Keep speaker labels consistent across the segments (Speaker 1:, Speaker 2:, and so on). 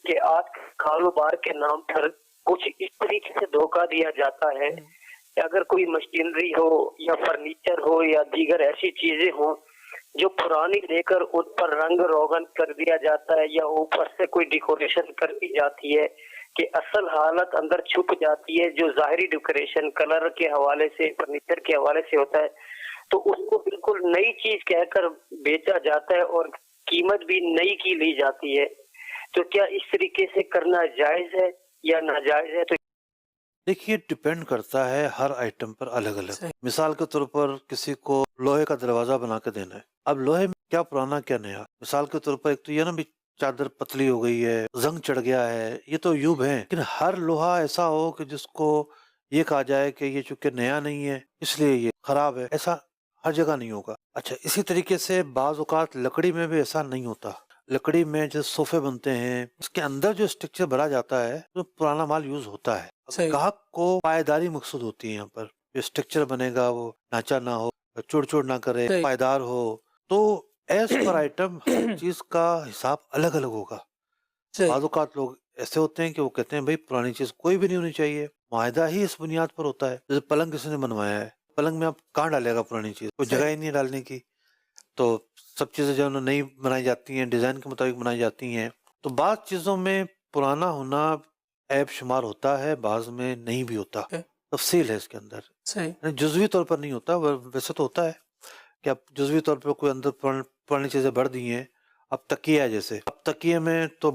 Speaker 1: کہ آج کاروبار کے نام پر کچھ اس طریقے سے دھوکہ دیا جاتا ہے کہ اگر کوئی مشینری ہو یا فرنیچر ہو یا دیگر ایسی چیزیں ہوں جو پرانی دے کر ان پر رنگ روغن کر دیا جاتا ہے یا اوپر سے کوئی ڈیکوریشن کر دی جاتی ہے کہ اصل حالت اندر چھپ جاتی ہے، جو ظاہری ڈیکوریشن کلر کے حوالے سے فرنیچر کے حوالے سے ہوتا ہے تو اس کو بالکل نئی چیز کہہ کر بیچا جاتا ہے اور قیمت بھی نئی کی لی جاتی ہے۔ تو کیا اس طریقے سے کرنا جائز ہے یا ناجائز ہے؟ تو
Speaker 2: دیکھیے ڈپینڈ کرتا ہے ہر آئٹم پر الگ الگ۔ مثال کے طور پر کسی کو لوہے کا دروازہ بنا کے دینا ہے، اب لوہے میں کیا پرانا کیا نیا۔ مثال کے طور پر ایک تو یہ نا بھی چادر پتلی ہو گئی ہے، زنگ چڑھ گیا ہے، یہ تو یوب ہے، لیکن ہر لوہا ایسا ہو کہ جس کو یہ کہا جائے کہ یہ چونکہ نیا نہیں ہے اس لیے یہ خراب ہے، ایسا ہر جگہ نہیں ہوگا۔ اچھا اسی طریقے سے بعض اوقات لکڑی میں بھی ایسا نہیں ہوتا۔ لکڑی میں جو صوفے بنتے ہیں اس کے اندر جو اسٹرکچر بھرا جاتا ہے تو پرانا مال یوز ہوتا ہے۔ گاہک کو پائیداری مقصود ہوتی ہے، یہاں پر جو اسٹرکچر بنے گا وہ ناچا نہ ہو، چوڑ چوڑ نہ کرے، پائیدار ہو۔ تو ایز پر آئٹم ہر چیز کا حساب الگ الگ ہوگا۔ بعض اوقات لوگ ایسے ہوتے ہیں کہ وہ کہتے ہیں بھائی پرانی چیز کوئی بھی نہیں ہونی چاہیے، معاہدہ ہی اس بنیاد پر ہوتا ہے۔ جیسے پلنگ کسی نے بنوایا ہے، پلنگ میں آپ کہاں ڈالے گا پرانی چیز، کوئی جگہ ہی نہیں ہے ڈالنے کی۔ تو سب چیزیں جو نئی بنائی جاتی ہیں ڈیزائن کے مطابق بنائی جاتی ہیں، تو بعض چیزوں میں پرانا ہونا عیب شمار ہوتا ہے، بعض میں نہیں بھی ہوتا، تفصیل ہے اس کے اندر، یعنی جزوی طور پر نہیں ہوتا۔ ویسے تو ہوتا ہے کہ اب جزوی طور پر کوئی اندر پرانی چیزیں بڑھ دی ہیں۔ اب تکیہ ہے، جیسے اب تکیے میں تو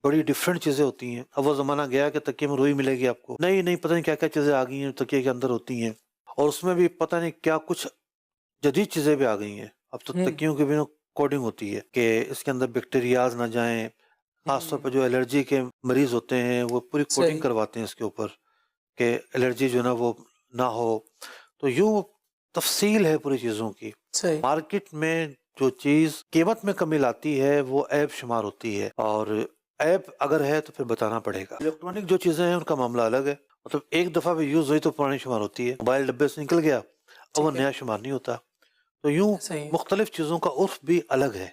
Speaker 2: بڑی ڈفرینٹ چیزیں ہوتی ہیں۔ اب وہ زمانہ گیا کہ تکیے میں روئی ملے گی آپ کو، نہیں پتہ نہیں کیا کیا چیزیں آ گئی ہیں تکیے کے اندر ہوتی ہیں، اور اس میں بھی پتہ نہیں کیا کچھ جدید چیزیں بھی آ گئی ہیں۔ اب تو تکیوں کی بھی کوڈنگ ہوتی ہے کہ اس کے اندر بیکٹیریاز نہ جائیں، خاص طور پر جو الرجی کے مریض ہوتے ہیں وہ پوری کوٹنگ کرواتے ہیں اس کے اوپر کہ الرجی جو نا وہ نہ ہو۔ تو یوں تفصیل ہے پوری چیزوں کی۔ مارکیٹ میں جو چیز قیمت میں کمی لاتی ہے وہ عیب شمار ہوتی ہے، اور عیب اگر ہے تو پھر بتانا پڑے گا۔ الیکٹرانک جو چیزیں ہیں ان کا معاملہ الگ ہے، مطلب ایک دفعہ بھی یوز ہوئی تو پرانی شمار ہوتی ہے۔ موبائل ڈبے سے نکل گیا اب وہ نیا شمار نہیں ہوتا۔ تو یوں مختلف چیزوں کا عرف بھی الگ ہے۔